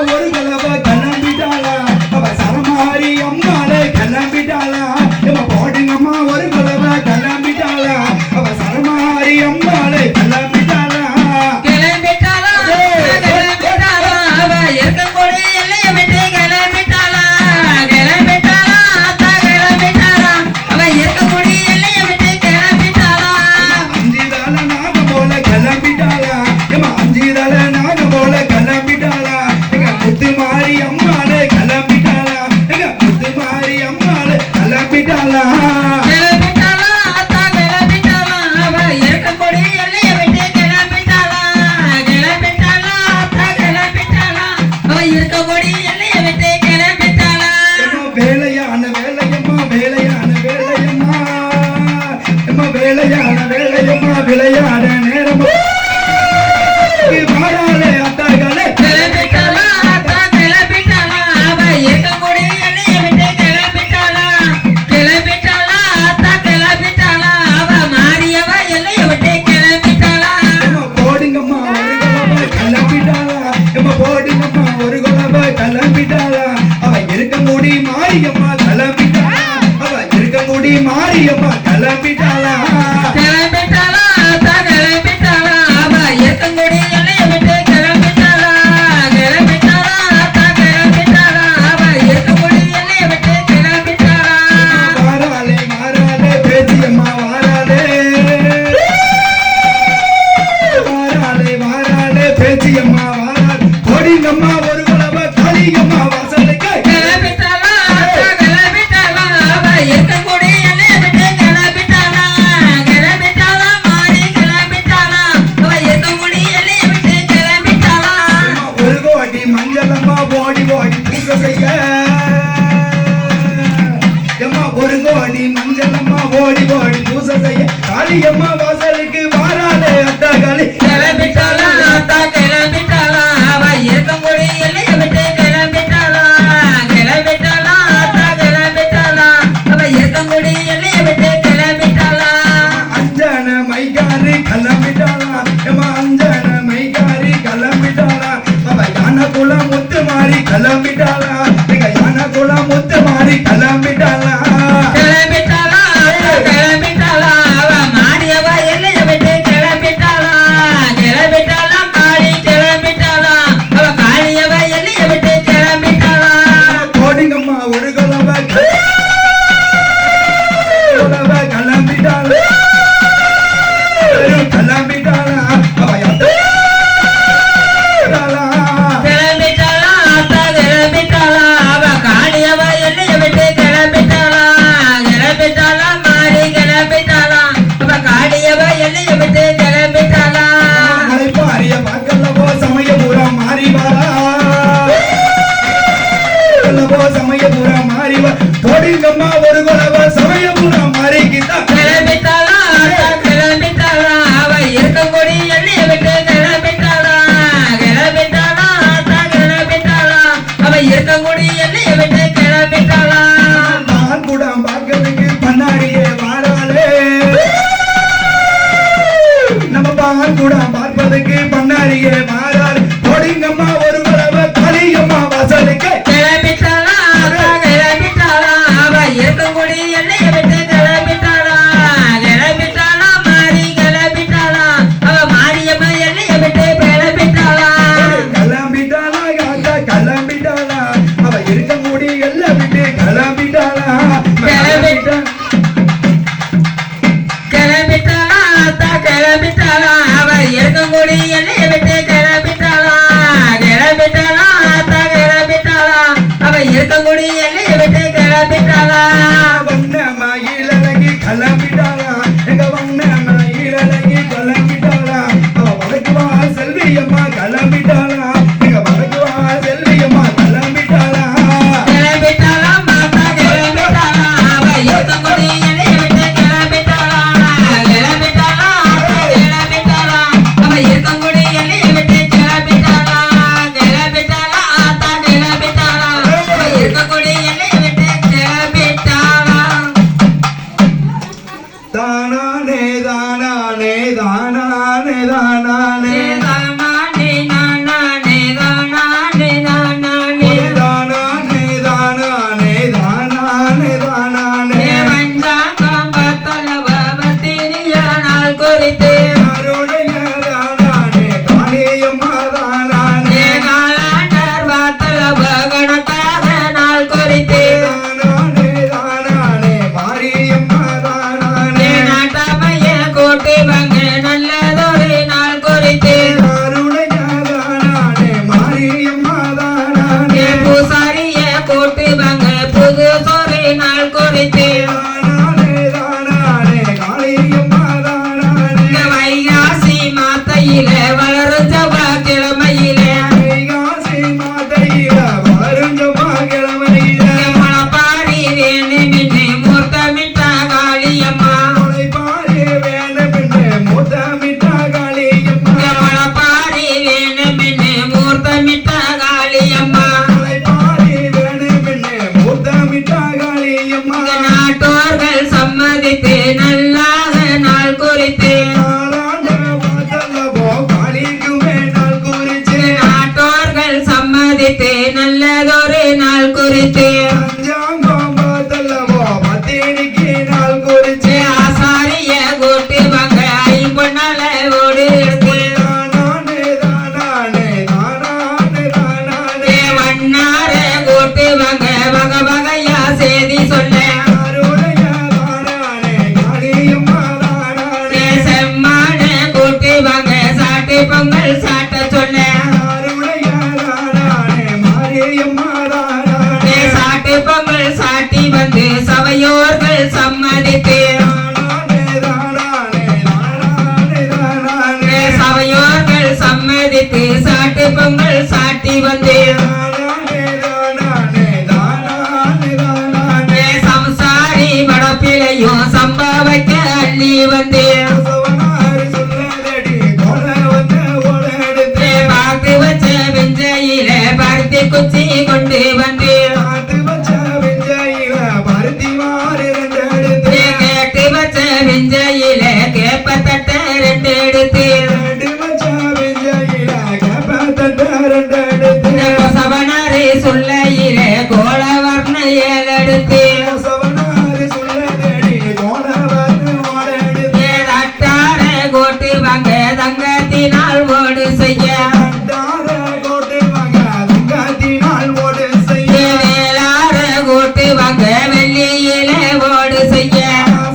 ஒரு கலவ கிளம்பிட்டாளா அவ சரமாரி அம்மாளே கிளம்பிட்டாளா எம்மா போடுங்கம்மா ஒரு கலவ கிளம்பிட்டாளா அவ சரமாரி அம்மாளே கிளம்பிட்டாளா விளையாட நேரம் மாறாளே அத்தாகளே கிளம்பிட்டாளா அத்தா கிளம்பிட்டாளா அவ இருக்கக்கூடிய எல்லையை விட்டு கிளம்பிட்டாளா கிளம்பிட்டாளா அத்தா கிளம்பிட்டாளா அவ மாறியவ எல்லையை விட்டு கிளம்பிட்டாளா போடுங்கம்மா ஒரு குலவ கிளம்பிட்டாளா எம்மா போடுங்கம்மா ஒரு குலவ கிளம்பிட்டாளா அவ இருக்க முடி மாரியம்மா கிளம்பிட்டாளா அவ இருக்க முடி மாரியம்மா கிளம்பிட்டாளா போடுங்கம்மா ஒரு குலவ காளியம்மா வாசலுக்கு கிளம்பிட்டாளா அத்தா கிளம்பிட்டாளா அவ இருக்கக்கூடிய எல்லையை விட்டு கிளம்பிட்டாளா கிளம்பிட்டாளா மாறி கிளம்பிட்டாளா அவ இருக்கக்கூடிய எல்லையை விட்டு கிளம்பிட்டாளா ஒரு கோடி மஞ்சளம்மா ஓடி ஓடி பூஜை செய்ய எம்மா ஒரு கோடி மஞ்சளம்மா ஓடி ஓடி பூஜை செய்ய காளியம்மா வாசலுக்கு வாராளே அத்தா காளி கிளம்பிட்டாளா அத்தா கிளம்பிட்டாளா அவ இருக்கக்கூடிய எல்லையை விட்டு கிளம்பிட்டாளா கிளம்பிட்டாளா அத்தா கிளம்பிட்டாளா அவ இருக்கக்கூடிய எல்லையை விட்டு கிளம்பிட்டாளா அஞ்சன மைகாரி கிளம்பிட்டாளா எம்மா அஞ்சன மைகாரி கிளம்பிட்டாளா அவ யானை குளம் முத்து மாறி கிளம்பிட்டாளா எங்க யானை குளம் முத்து மாறி கிளம்பிட்டாளா கிளம்பிட்டாளா கிளம்பிட்டாளா அவ மாறியவ எல்லையை விட்டு கிளம்பிட்டாளா கிளம்பிட்டாளா காளி கிளம்பிட்டாளா அவ காளியவ எல்லையை விட்டு கிளம்பிட்டாளா போடுங்கம்மா ஒரு குலவ கிளம்பிட்டாளா கிளம்பிட்டாளா அவ கிளம்பிட்டாளா அத்தா கிளம்பிட்டாளா அவ காளியவ எல்லையை விட்டு கிளம்பிட்டாளா கிளம்பிட்டாளா மாறி கிளம்பிட்டாளா அவ காளியவ எல்லையை விட்டு கிளம்பிட்டாளா மலைப்பாரிய பார்க்கலவோ சமயபுரம் மாறி வாரா சமயபுரம் மாறி வா போடுங்கம்மா ஒரு குலவ சமயபுரம் மாறிக்கிட்டா கிளம்பிட்டாளா அத்தா கிளம்பிட்டாளா அவ இருக்கக்கூடிய எல்லையை விட்டு கிளம்பிட்டாளா கிளம்பிட்டாளா அத்தா கிளம்பிட்டாளா அவ இருக்கக்கூடிய எல்லையை விட்டு கிளம்பிட்டாளா நான் கூட பார்க்கறதுக்கு பண்ணாடியே வாராளே நம்ம பால் கூட பார்ப்பதுக்கு பண்ணாடியே வாராள் போடுங்கம்மா ஒரு குலவ காளியம்மா வாசலுக்கு கிளம்பிட்டாளா அத்தா கிளம்பிட்டாளா அவ இருக்கக்கூடிய எல்லையை விட்டு கிளம்பிட்டாளா கிளம்பிட்டாளா மாறி கிளம்பிட்டாளா அவ மாரியம்மா எல்லையை விட்டு கிளம்பிட்டாளா கிளம்பிட்டாளா காக்கா கிளம்பிட்டாளா அவ இருக்க முடி எல்லாம் விட்டு கிளம்பிட்டாளா கிளம்பிட்டா கிளம்பிட்டாளா அத்தா கிளம்பிட்டாளா அவ இருக்கக்கூடிய எல்லையை விட்டு கிளம்பிட்டாளா கிளம்பிட்டாளா அத்தா கிளம்பிட்டாளா அவ இருக்கக்கூடிய எல்லையை விட்டு கிளம்பிட்டாளா வண்ண மயிலழகி கிளம்பிட்டாளா எங்க வண்ண மயிலழகி கிளம்பிட்டாளா அவ வழக்குவா செல்வியம்மா கிளம்பிட்டாளா எங்க வழக்குவா செல்வியம்மா கிளம்பிட்டாளா கிளம்பிட்டாளா மாதா கிளம்பிட்டாளா அவ இருக்கக்கூடிய எல்லையை விட்டு கிளம்பிட்டாளா கிளம்பிட்டாளா அத்தா கிளம்பிட்டாளா அவ இருக்கக்கூடிய எல்லையை விட்டு கிளம்பிட்டாளா கிளம்பிட்டாளா அத்தா கிளம்பிட்டாளா அவ இருக்கக்கூடிய எல்லையை விட்டு கிளம்பிட்டாளா நல்லதொரு நாள் குறித்து பஞ்சாங்கம் பார்த்தல்லவோ பத்தினிக்கு நாள் குறிச்சு ஆசாரிய கூட்டு வாங்க ஐம்பொன்னால ஓடு எடுத்து தானானே தானானே தானானே தானானே வண்ணார கூட்டு வாங்க வகை வகையா செய்தி சொல்ல அருளைய தானானே காளியம்மா தானானே செம்மான கூட்டு வாங்க சாட்டு பொங்கல் சாட்ட சொல்ல அருளைய தானானே மாரியம்மா தானானே சாட்டு பொங்கல் சாட்டி வந்து சபையோர்கள் சம்மதித்து தானானே தானானே தானானே தானானே சபையோர்கள் சம்மதித்து சாட்டு பொங்கல் சாட்டி வந்து தானானே தானானே தானானே தானானே சம்சாரி வடப்பிலையும் சம்பவைக்க அள்ளி வந்து சவனாரி சொல்லதடி கொல வந்த ஓடெடுத்து பார்த்து வச்ச வெஞ்சையில பருத்தி குச்சி கொண்டு வந்து காத்து வச்ச வெஞ்சையில பருத்தி மாறி ரெண்டெடுத்து கேட்டு வச்ச வெஞ்சையில கேப்பத்தட்ட ரெண்டு எடுத்து ரெண்டு வச்ச வெஞ்சையில கப்பத்தட்ட ரெண்டெடுத்து சவனாரி சொல்லையில கோல வர்ண ஏழெடுத்து சவனாரி சொல்லதடி கொல வந்த ஓடெடுத்து தட்டார கோட்டு வாங்க தங்கத்தினால் ஓடு செய்ய தார கோட்டை வாங்க தங்கத்தினால் ஓடு செய்ய வேளார கூட்டு வாங்க வெள்ளியில ஓடு செய்ய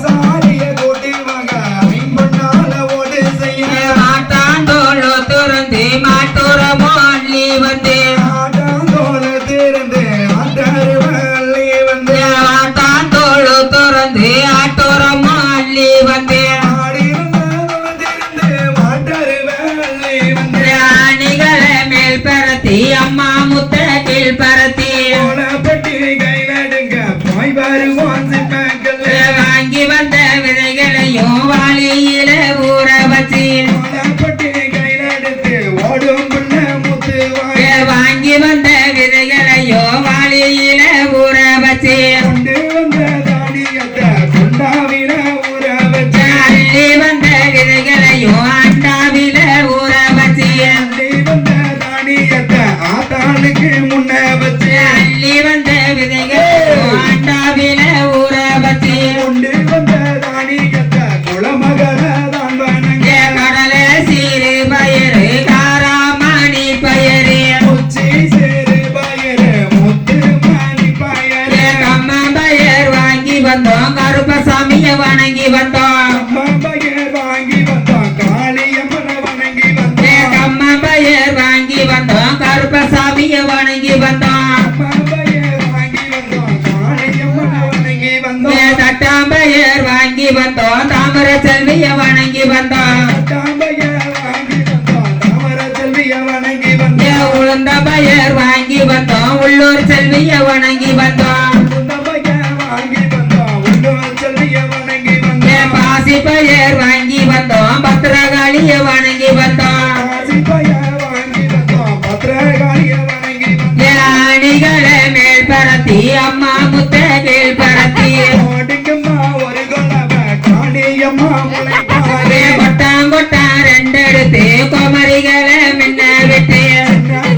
சாரிய கோட்டை வாங்க ஐம்பொன்னால ஓடு செய்ய மாட்டாண்டோளோ துறந்து மாட்டுறமோ அள்ளி வந்து ஆட்டாந்தோல திறந்து ஆட்டருவள்ளி வந்து மாட்டாண்டோளோ துறந்து ஆட்டுறமோ அள்ளி வந்து ஆடியிருந்திருந்து மாட்டருவள்ளி வந்து ராணிகளை மேல் பரத்தி அம்மா முத்த கீழ் பரத்தி கோலப்பட்டி கையிலடுங்க போய் வருவோம் சிம்மக்கல்ல வாங்கி வந்த விதைகளையும் வாளியில ஊற வச்சு கோலப்பட்டி கையிலடுத்து ஓடும் புள்ள முத்து வாங்க வாங்கி வந்த விதைகளையோ வாளியில ஊற வச்சு கொண்டு வந்த தானியத்தை கொண்டாவில ஊற வச்சு அள்ளி வந்த விதைகளையோ அண்டாவில ஊற வச்சு அள்ளி வந்த தானியத்தை ஆத்தாளுக்கு முன்ன வச்சு அள்ளி வந்த விதைகளையோ அண்டாவில ஊற வச்சு கொண்டு வந்த தானியத்தை குளமகள தான் வணங்க கடல சீரு பயிறு காராமணி பயிறு உச்சி சேரு பயரு முத்து மணி பயரு கம்ம பயிர் வாங்கி வந்தோம் கருப்பசாமிய வணங்கி வந்தோம் அம்மா பயர் வாங்கி வந்தோம் காளியம்மனை வணங்கி வந்தோம் கம்ம பயிர் வாங்கி வந்தோம் கருப்பசாமிய வணங்கி வந்தோம் அம்மா பயர் வாங்கி வந்தோம் காளியம்மனை வணங்கி வந்தோம் தட்டாம்பயர் வாங்கி வந்தோம் தாமர செல்விய வணங்கி வந்தோம் தாம்பயர் வாங்கி வந்தோம் தாமர செல்விய வணங்கி வந்தோம் உளுந்த பயிர் வாங்கி வந்தோம் உள்ளூர் செல்விய வணங்கி வந்தோம் தாம்பயர் வாங்கி வந்தோம் உள்ளூர் செல்விய வணங்கி வந்தோம் பாசி பயிர் வாங்கி வந்தோம் பத்திரகாளிய வணங்கி வந்தோம் காசிப்பயர் வாங்கி வந்தோம் பத்திரகாளிய வணங்கி வந்தோம் அணிகளை மேல் பரத்தி அம்மா முத்த கீழ் பரத்தி ஓடுங்கம்மா ஒரு கொலவ காளியம்மா முளைப்பாரே கொட்டாங்கொட்டான் ரெண்டெடுத்து குமரிகளை முன்ன விட்டு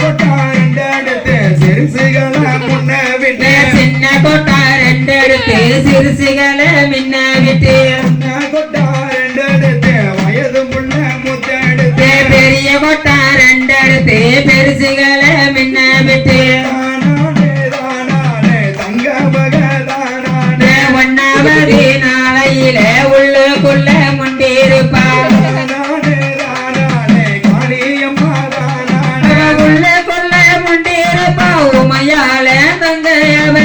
கொட்டா ரெண்டெடுத்து சிறுசுகளை முன்ன விட்டு சின்ன கொட்டா ரெண்டெடுத்து சிறுசுகளை முன்ன விட்டு கொட்டா ரெண்டெடுத்து வயது முள்ள முத்தெடுத்து பெரிய கொட்டா ரெண்டெடுத்து பெருசுகளை முன்ன விட்டு தானானே தானானே தங்க மகதானானே ஒன்னாவது நாளையில உள்ளுக்குள்ள முண்டிருப்பா தானானே தானானே காளியம்மா தானானே உள்ளுக்குள்ள முண்டிருப்பா உமையால தங்கையவ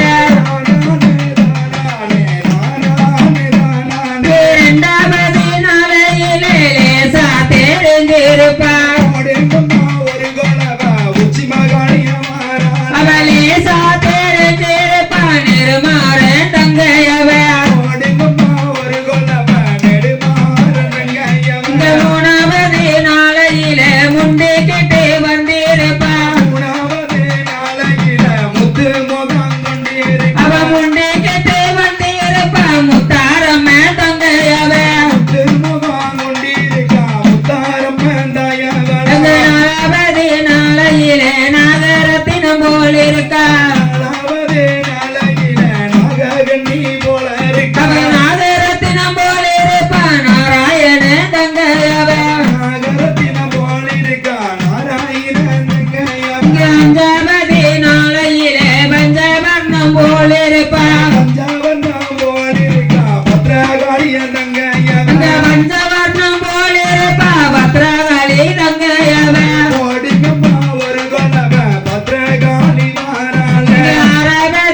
தானானே தானானே தானானே இரண்டாவது நாளையில லேசா தெரிஞ்சிருப்பா ஓடுங்கம்மா ஒரு கொலவ உச்சி மகாளியம்மா அவளே சா தெரிஞ்சிருப்பா நிர்மாற தங்கையவ ஓடுங்கம்மா ஒரு கொலவ நெடுமாறங்கையம்மா இந்த மூணாவது நாளையில முண்டிக்கிட்டு வந்திருப்பா மூணாவது நாளையில முத்து முகம் கொண்டு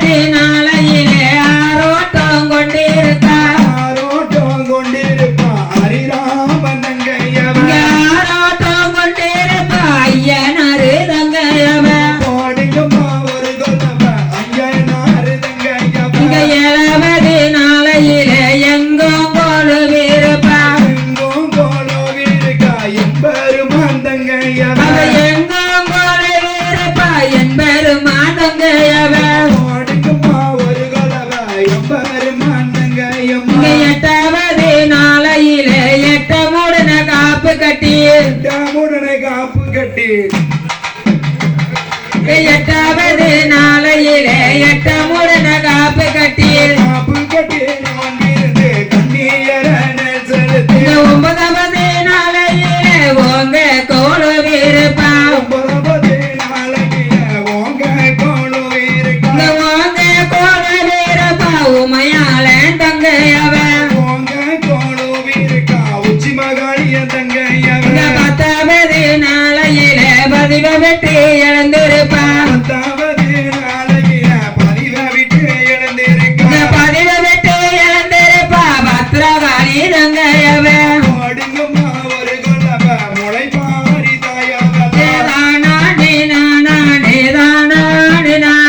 எட்டாவது நாளையிலே ஆரோட்டம் கொண்டிருக்கா ஆரோட்டம் கொண்டிருப்பா ஹரிராமன் தங்கையவன் ஆரோட்டம் கொண்டிருப்பா ஐயனாரு தங்கையவ போடுங்கம்மா ஒரு கொலவ ஐயனாரு இங்க தங்கையவன் ஏழாவது நாளையிலே எங்கும் கொழுவிருப்பா எங்கும் கோலோவிருக்கா எம்பெருமான் அவ தங்கையவன் எங்கும் கொழுவிருப்பா என்பெருமா தங்கையவ போடுங்கம்மா ஒரு கொலவ எம்பெருமான் இங்க தங்கையம்மா எட்டாவது நாளையிலே எட்டமுடன காப்பு கட்டி உடனே காப்பு கட்டி எட்டாவது நாளையிலே எட்டமுடன காப்பு கட்டி காப்பு கட்டி நோன்பிருந்து கண்ணீரனை செலுத்தி இந்த ஒன்பதாவது நாளையிலே ஓங்க கொழுவிருப்பா ஒன்பதாவது நாளையில உங்க கோலுவிருக்கா இந்த ஓங்க கொழுவிருப்பா உமையாளன் தங்கையவ உங்க கோலுவிருக்கா உச்சி மகாளிய இந்த தங்கையவன் பத்தாவது நாளையிலே பதிவ வெற்றி இழந்திருப்பா பத்தாவது நாளையில பதிவை விட்டு இந்த எழுந்திருக்கா பதிவ வெற்றி இழந்திருப்பா பத்ரகாளி தங்கையவ ஓடுங்கம்மா